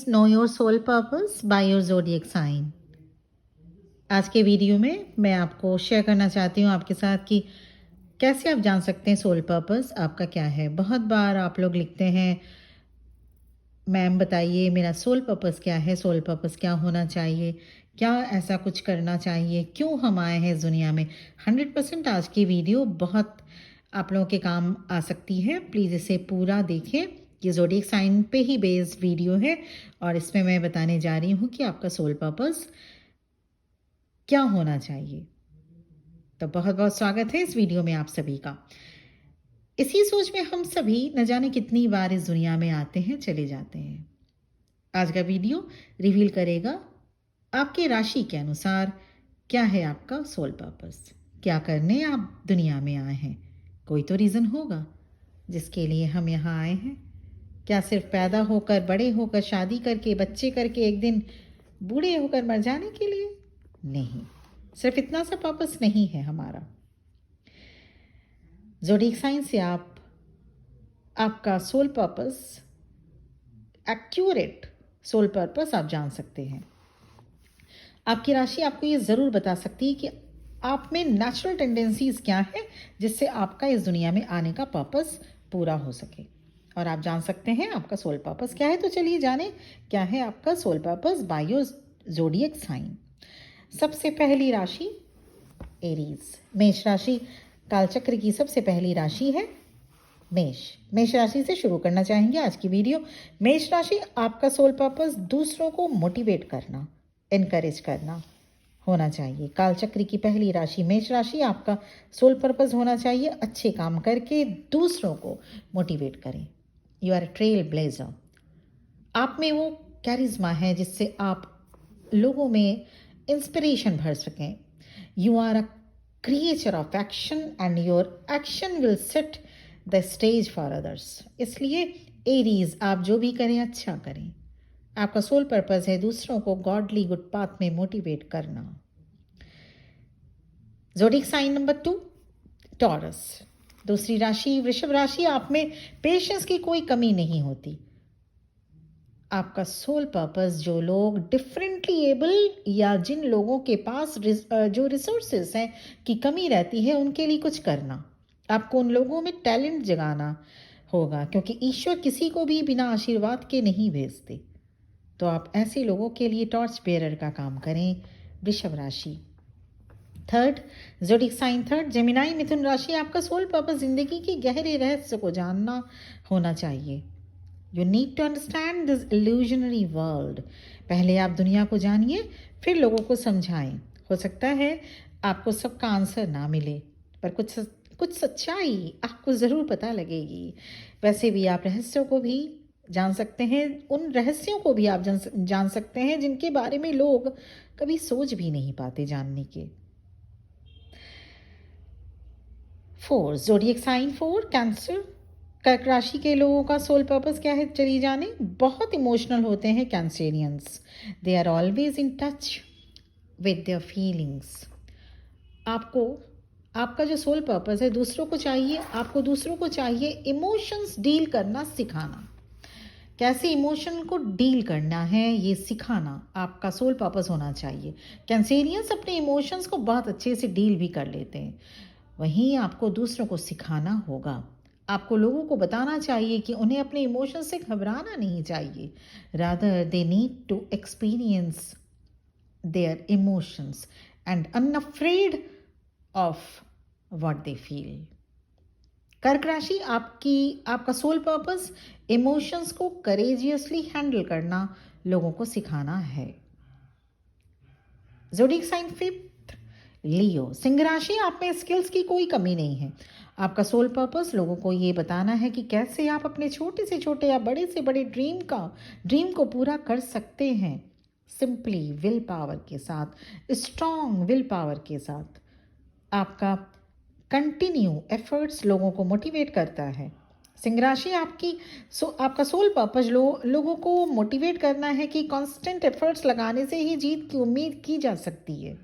is Know Your Soul Purpose by Your Zodiac Sign। आज के video में मैं आपको शेयर करना चाहती हूँ आपके साथ कि कैसे आप जान सकते हैं सोल पर्पस आपका क्या है। बहुत बार आप लोग लिखते हैं, मैम बताइए मेरा सोल पर्पस क्या है, सोल पर्पस क्या होना चाहिए, क्या ऐसा कुछ करना चाहिए, क्यों हम आए हैं इस दुनिया में। 100% आज की वीडियो बहुत आप लोगों के काम आ सकती है। प्लीज़ इसे पूरा देखें। ये ज़ोडिएक साइन पे ही बेस्ड वीडियो है और इसमें मैं बताने जा रही हूँ कि आपका सोल पर्पस क्या होना चाहिए। तो बहुत बहुत स्वागत है इस वीडियो में आप सभी का। इसी सोच में हम सभी न जाने कितनी बार इस दुनिया में आते हैं, चले जाते हैं। आज का वीडियो रिवील करेगा आपके राशि के अनुसार क्या है आपका सोल पर्पस, क्या करने आप दुनिया में आए हैं। कोई तो रीज़न होगा जिसके लिए हम यहाँ आए हैं। क्या सिर्फ पैदा होकर, बड़े होकर, शादी करके, बच्चे करके एक दिन बूढ़े होकर मर जाने के लिए? नहीं, सिर्फ इतना सा पर्पस नहीं है हमारा। ज़ोडिएक साइन से आप आपका soul purpose, accurate soul purpose आप जान सकते हैं। आपकी राशि आपको ये ज़रूर बता सकती है कि आप में नेचुरल टेंडेंसीज क्या है जिससे आपका इस दुनिया में आने का पर्पस पूरा हो सके। और आप जान सकते हैं आपका सोल पर्पस क्या है। तो चलिए जाने क्या है आपका soul purpose by your zodiac sign. सबसे पहली राशि एरीज, मेष राशि कालचक्र की सबसे पहली राशि है मेष राशि से शुरू करना चाहेंगे आज की वीडियो। मेष राशि आपका सोल पर्पस दूसरों को मोटिवेट करना, इनकरेज करना होना चाहिए। कालचक्र की पहली राशि मेष राशि, आपका सोल पर्पस होना चाहिए अच्छे काम करके दूसरों को मोटिवेट करें। You are a trailblazer. आप में वो कैरिज्मा है जिससे आप लोगों में इंस्पिरेशन भर सकें। You are a creature of action and your action will set the stage for others. इसलिए एरीज, आप जो भी करें अच्छा करें। आपका सोल पर्पस है दूसरों को गॉडली गुड पाथ में मोटिवेट करना। ज़ोडिएक साइन नंबर 2 टॉरस, दूसरी राशि वृषभ राशि। आप में पेशेंस की कोई कमी नहीं होती। आपका सोल पर्पस, जो लोग डिफरेंटली एबल या जिन लोगों के पास जो रिसोर्सेस हैं की कमी रहती है उनके लिए कुछ करना। आपको उन लोगों में टैलेंट जगाना होगा, क्योंकि ईश्वर किसी को भी बिना आशीर्वाद के नहीं भेजते। तो आप ऐसे लोगों के लिए टॉर्च बेयरर का काम करें। वृषभ राशि। Third zodiac sign third Gemini मिथुन राशि। आपका सोल पर्पस जिंदगी के गहरे रहस्य को जानना होना चाहिए। You need to understand this illusionary world. पहले आप दुनिया को जानिए, फिर लोगों को समझाएं। हो सकता है आपको सबका आंसर ना मिले, पर कुछ सच्चाई आपको ज़रूर पता लगेगी। वैसे भी आप रहस्यों को भी जान सकते हैं, उन रहस्यों को भी आप जान सकते हैं जिनके बारे में लोग कभी सोच भी नहीं पाते जानने के। 4 ज़ोडिएक साइन 4 कैंसर, कर्क राशि के लोगों का सोल पर्पस क्या है चलिए जाने। बहुत इमोशनल होते हैं Cancerians. They are always in touch with their feelings. आपका जो सोल पर्पस है दूसरों को चाहिए, आपको दूसरों को चाहिए इमोशंस डील करना सिखाना। कैसे इमोशन को डील करना है ये सिखाना आपका सोल पर्पस होना चाहिए। कैंसेरियंस अपने इमोशंस को बहुत अच्छे से डील भी कर लेते हैं, वहीं आपको दूसरों को सिखाना होगा। आपको लोगों को बताना चाहिए कि उन्हें अपने इमोशंस से घबराना नहीं चाहिए। Rather they need to experience their emotions and unafraid of what they feel. कर्क राशि आपका सोल पर्पस इमोशंस को करेजियसली हैंडल करना, लोगों को सिखाना है। ज़ोडिएक साइन 5 लियो, सिंह राशि। आप में स्किल्स की कोई कमी नहीं है। आपका सोल पर्पस लोगों को ये बताना है कि कैसे आप अपने छोटे से छोटे या बड़े से बड़े ड्रीम को पूरा कर सकते हैं। सिंपली विल पावर के साथ, स्ट्रॉन्ग विल पावर के साथ। आपका कंटिन्यू एफर्ट्स लोगों को मोटिवेट करता है। सिंह राशि आपका सोल पर्पस लोगों को मोटिवेट करना है कि कांस्टेंट एफर्ट्स लगाने से ही जीत की उम्मीद की जा सकती है।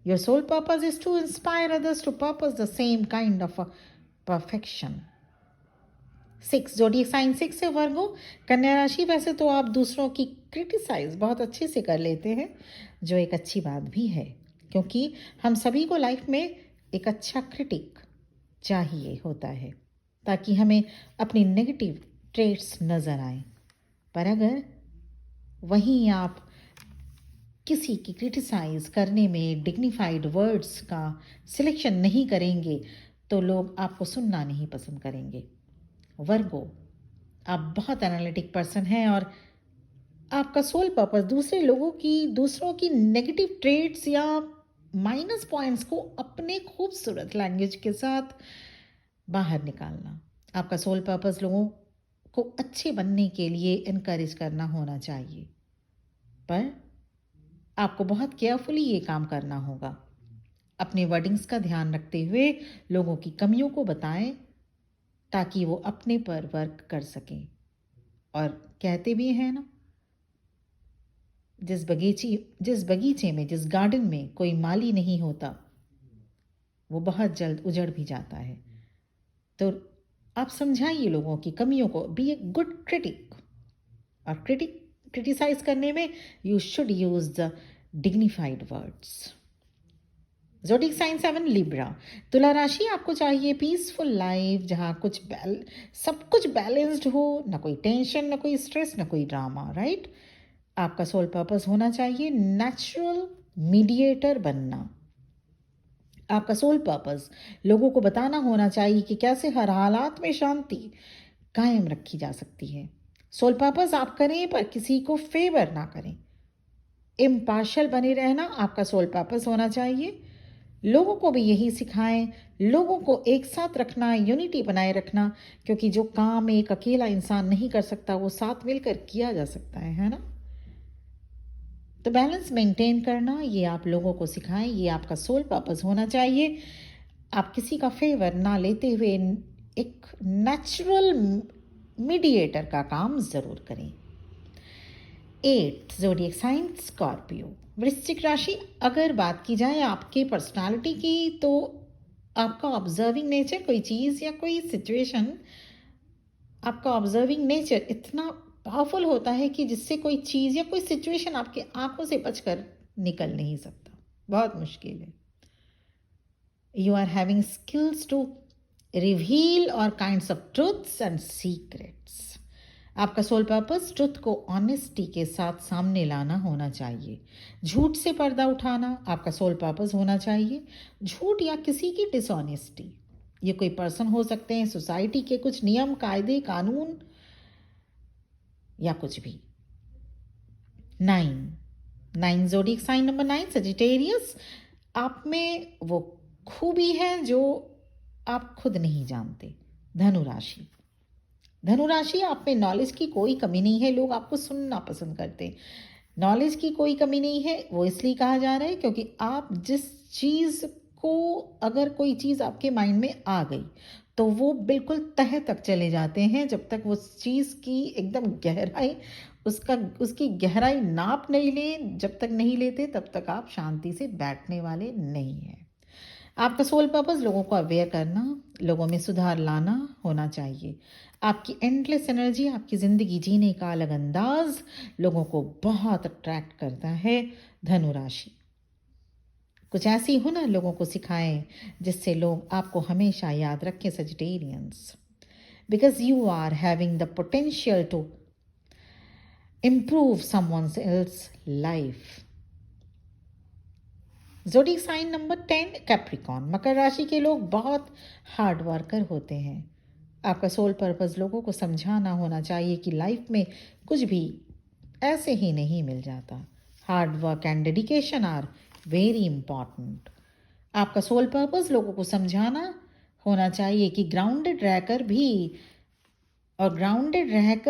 Your soul purpose is to inspire others to purpose the same kind of a perfection. 6 zodiac sign 6 है वर्गो। कन्या राशि, वैसे तो आप दूसरों की क्रिटिसाइज बहुत अच्छे से कर लेते हैं, जो एक अच्छी बात भी है, क्योंकि हम सभी को लाइफ में एक अच्छा क्रिटिक चाहिए होता है, ताकि हमें अपनी नेगेटिव ट्रेट्स नज़र आए। पर अगर वहीं आप किसी की क्रिटिसाइज करने में डिग्निफाइड वर्ड्स का सिलेक्शन नहीं करेंगे, तो लोग आपको सुनना नहीं पसंद करेंगे। वर्गो, आप बहुत एनालिटिक पर्सन हैं और आपका सोल पर्पस दूसरों की नेगेटिव ट्रेट्स या माइनस पॉइंट्स को अपने खूबसूरत लैंग्वेज के साथ बाहर निकालना। आपका सोल पर्पस लोगों को अच्छे बनने के लिए इनकरेज करना होना चाहिए, पर आपको बहुत केयरफुली ये काम करना होगा। अपने वर्डिंग्स का ध्यान रखते हुए लोगों की कमियों को बताएं, ताकि वो अपने पर वर्क कर सकें। और कहते भी हैं ना, जिस बगीचे में, जिस गार्डन में कोई माली नहीं होता, वो बहुत जल्द उजड़ भी जाता है। तो आप समझाइए लोगों की कमियों को, बी ए गुड क्रिटिक। और क्रिटिसाइज करने में you should use the dignified words. Zodiac sign 7 Libra. तुला राशि, आपको चाहिए पीसफुल लाइफ, जहाँ सब कुछ बैलेंस्ड हो, ना कोई टेंशन, ना कोई स्ट्रेस, ना कोई ड्रामा, राइट। आपका सोल पर्पस होना चाहिए नेचुरल मीडिएटर बनना। आपका सोल पर्पस लोगों को बताना होना चाहिए कि कैसे हर हालात में शांति कायम रखी जा सकती है। सोल पर्पस आप करें, पर किसी को फेवर ना करें। इम्पार्शियल बने रहना आपका सोल पर्पस होना चाहिए। लोगों को भी यही सिखाएं, लोगों को एक साथ रखना, यूनिटी बनाए रखना, क्योंकि जो काम एक अकेला इंसान नहीं कर सकता, वो साथ मिलकर किया जा सकता है ना। तो बैलेंस मेंटेन करना, ये आप लोगों को सिखाएं, ये आपका सोल पर्पस होना चाहिए। आप किसी का फेवर ना लेते हुए एक नेचुरल मीडिएटर का काम जरूर करें। 8 ज़ोडिएक साइन स्कॉर्पियो। वृश्चिक राशि, अगर बात की जाए आपके पर्सनालिटी की, तो आपका ऑब्जर्विंग नेचर, कोई चीज़ या कोई सिचुएशन, आपका ऑब्जर्विंग नेचर इतना पावरफुल होता है कि जिससे कोई चीज़ या कोई सिचुएशन आपके आंखों से बचकर निकल नहीं सकता, बहुत मुश्किल है। You are having skills to reveal और kinds of truths and secrets. आपका सोल पर्पस ट्रुथ को ऑनेस्टी के साथ सामने लाना होना चाहिए। झूठ से पर्दा उठाना आपका सोल पर्पस होना चाहिए। झूठ या किसी की डिसऑनेस्टी, ये कोई पर्सन हो सकते हैं, सोसाइटी के कुछ नियम, कायदे, कानून, या कुछ भी। 9 ज़ोडिएक साइन नंबर 9 सजिटेरियस। आप में वो खूबी है जो आप खुद नहीं जानते। धनु राशि, आप में नॉलेज की कोई कमी नहीं है, लोग आपको सुनना पसंद करते हैं। नॉलेज की कोई कमी नहीं है, वो इसलिए कहा जा रहा है क्योंकि आप जिस चीज़ को, अगर कोई चीज़ आपके माइंड में आ गई, तो वो बिल्कुल तह तक चले जाते हैं। जब तक वो चीज़ की एकदम गहराई, उसकी गहराई नाप नहीं ले, जब तक नहीं लेते, तब तक आप शांति से बैठने वाले नहीं हैं। आपका सोल पर्पस लोगों को अवेयर करना, लोगों में सुधार लाना होना चाहिए। आपकी एंडलेस एनर्जी, आपकी ज़िंदगी जीने का अलग अंदाज लोगों को बहुत अट्रैक्ट करता है। धनु राशि, कुछ ऐसी हुनर लोगों को सिखाएं जिससे लोग आपको हमेशा याद रखें। Sagittarians, because you are having the potential to improve someone else life. Zodiac sign number 10 Capricorn. मकर राशि के लोग बहुत हार्ड वर्कर होते हैं। आपका सोल पर्पस लोगों को समझाना होना चाहिए कि लाइफ में कुछ भी ऐसे ही नहीं मिल जाता। Hard work and dedication are very important. आपका सोल पर्पस लोगों को समझाना होना चाहिए कि ग्राउंडेड रहकर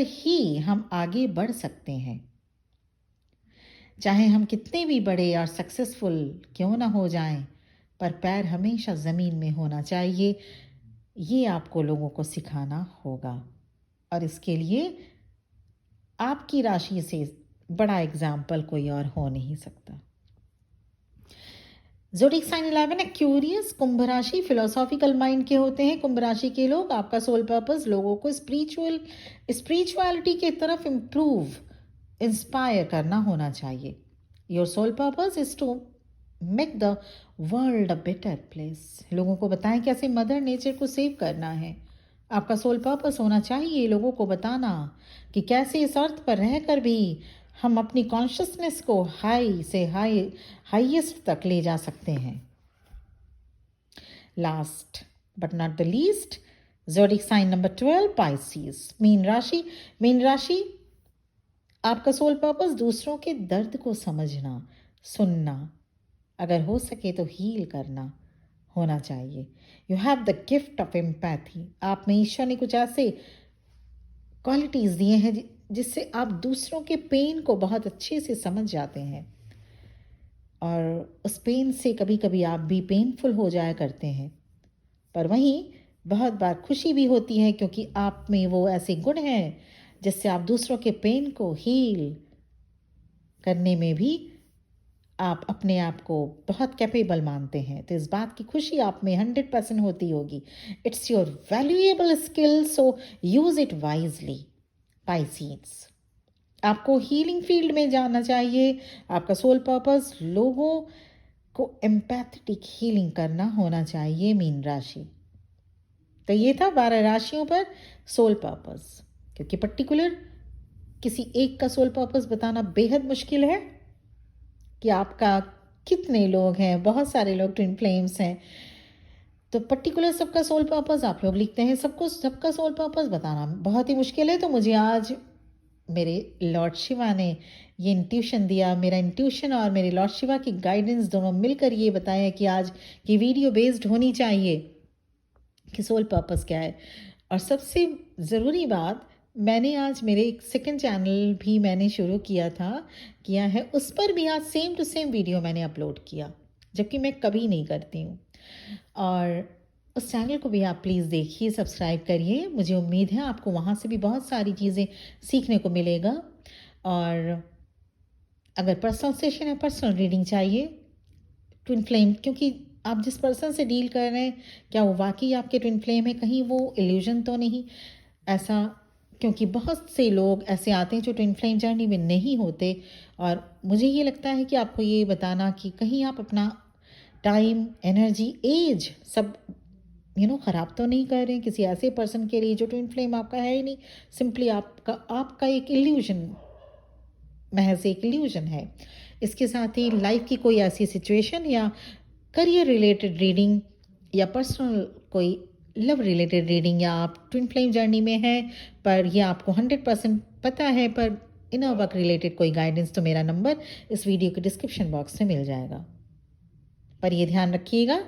ही हम आगे बढ़ सकते हैं। चाहे हम कितने भी बड़े और सक्सेसफुल क्यों ना हो जाएं, पर पैर हमेशा ज़मीन में होना चाहिए। ये आपको लोगों को सिखाना होगा, और इसके लिए आपकी राशि से बड़ा एग्जाम्पल कोई और हो नहीं सकता। ज़ोडिएक साइन 11 है क्यूरियस, कुंभ राशि, फिलोसॉफिकल माइंड के होते हैं कुंभ राशि के लोग। आपका सोल पर्पस लोगों को स्पिरिचुअलिटी की तरफ इम्प्रूव, इंस्पायर करना होना चाहिए। Your soul purpose is to make the world a better place. लोगों को बताएं कैसे मदर नेचर को सेव करना है। आपका सोल पर्पस होना चाहिए लोगों को बताना कि कैसे इस अर्थ पर रहकर भी हम अपनी कॉन्शियसनेस को हाई से हाईएस्ट तक ले जा सकते हैं। Last but not the least, zodiac sign number 12 Pisces, मीन राशि। मीन राशि आपका सोल पर्पस दूसरों के दर्द को समझना, सुनना, अगर हो सके तो हील करना होना चाहिए। You have the gift of empathy. आप में ईश्वर ने कुछ ऐसे क्वालिटीज़ दिए हैं जिससे आप दूसरों के पेन को बहुत अच्छे से समझ जाते हैं, और उस पेन से कभी कभी आप भी पेनफुल हो जाया करते हैं, पर वहीं बहुत बार खुशी भी होती है क्योंकि आप में वो ऐसे गुण हैं जिससे आप दूसरों के पेन को हील करने में भी आप अपने आप को बहुत कैपेबल मानते हैं। तो इस बात की खुशी आप में 100% होती होगी। It's your valuable skill, so use it wisely. Pisces, आपको हीलिंग फील्ड में जाना चाहिए। आपका सोल पर्पस लोगों को एम्पैथेटिक हीलिंग करना होना चाहिए। मीन राशि। तो ये था 12 राशियों पर सोल पर्पस, क्योंकि पर्टिकुलर किसी एक का सोल पर्पस बताना बेहद मुश्किल है कि आपका कितने लोग हैं। बहुत सारे लोग ट्विन फ्लेम्स हैं, तो पर्टिकुलर सबका सोल पर्पस आप लोग लिखते हैं, सबका सोल पर्पस बताना बहुत ही मुश्किल है। तो मुझे आज मेरे लॉर्ड शिवा ने ये इंट्यूशन दिया, मेरा इंट्यूशन और मेरे लॉर्ड शिवा की गाइडेंस दोनों मिलकर ये बताया कि आज की वीडियो बेस्ड होनी चाहिए कि सोल पर्पस क्या है। और सबसे ज़रूरी बात, मैंने आज मेरे एक सेकंड चैनल भी मैंने शुरू किया है, उस पर भी आज सेम टू सेम वीडियो मैंने अपलोड किया, जबकि मैं कभी नहीं करती हूँ। और उस चैनल को भी आप प्लीज़ देखिए, सब्सक्राइब करिए। मुझे उम्मीद है आपको वहाँ से भी बहुत सारी चीज़ें सीखने को मिलेगा। और अगर पर्सनल सेशन है, पर्सनल रीडिंग चाहिए, ट्विन फ्लेम, क्योंकि आप जिस पर्सन से डील कर रहे हैं क्या वो वाकई आपके ट्विन फ्लेम है, कहीं वो इल्यूजन तो नहीं ऐसा, क्योंकि बहुत से लोग ऐसे आते हैं जो ट्विन फ्लेम जर्नी में नहीं होते। और मुझे ये लगता है कि आपको ये बताना कि कहीं आप अपना टाइम, एनर्जी, एज सब ख़राब तो नहीं कर रहे हैं किसी ऐसे पर्सन के लिए जो ट्विन फ्लेम आपका है ही नहीं। सिंपली आपका एक इल्यूजन, महज एक इल्यूजन है। इसके साथ ही लाइफ की कोई ऐसी सिचुएशन या करियर रिलेटेड रीडिंग या पर्सनल कोई लव रिलेटेड रीडिंग, या आप ट्विन फ्लेम जर्नी में हैं पर ये आपको 100% पता है, पर इनर वर्क रिलेटेड कोई गाइडेंस, तो मेरा नंबर इस वीडियो के डिस्क्रिप्शन बॉक्स में मिल जाएगा। पर ये ध्यान रखिएगा,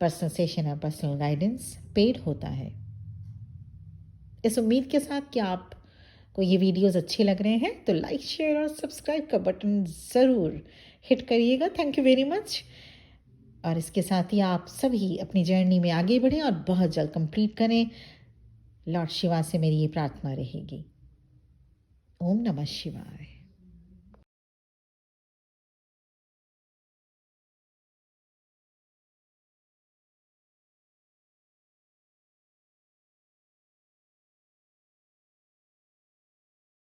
पर्सनल सेशन और पर्सनल गाइडेंस पेड होता है। इस उम्मीद के साथ कि आपको ये वीडियोस अच्छे लग रहे हैं, तो लाइक, शेयर और सब्सक्राइब का बटन ज़रूर हिट करिएगा। Thank you very much. और इसके साथ ही आप सभी अपनी जर्नी में आगे बढ़ें और बहुत जल्द कंप्लीट करें। लॉर्ड शिवा से मेरी ये प्रार्थना रहेगी। ओम नमः शिवाय।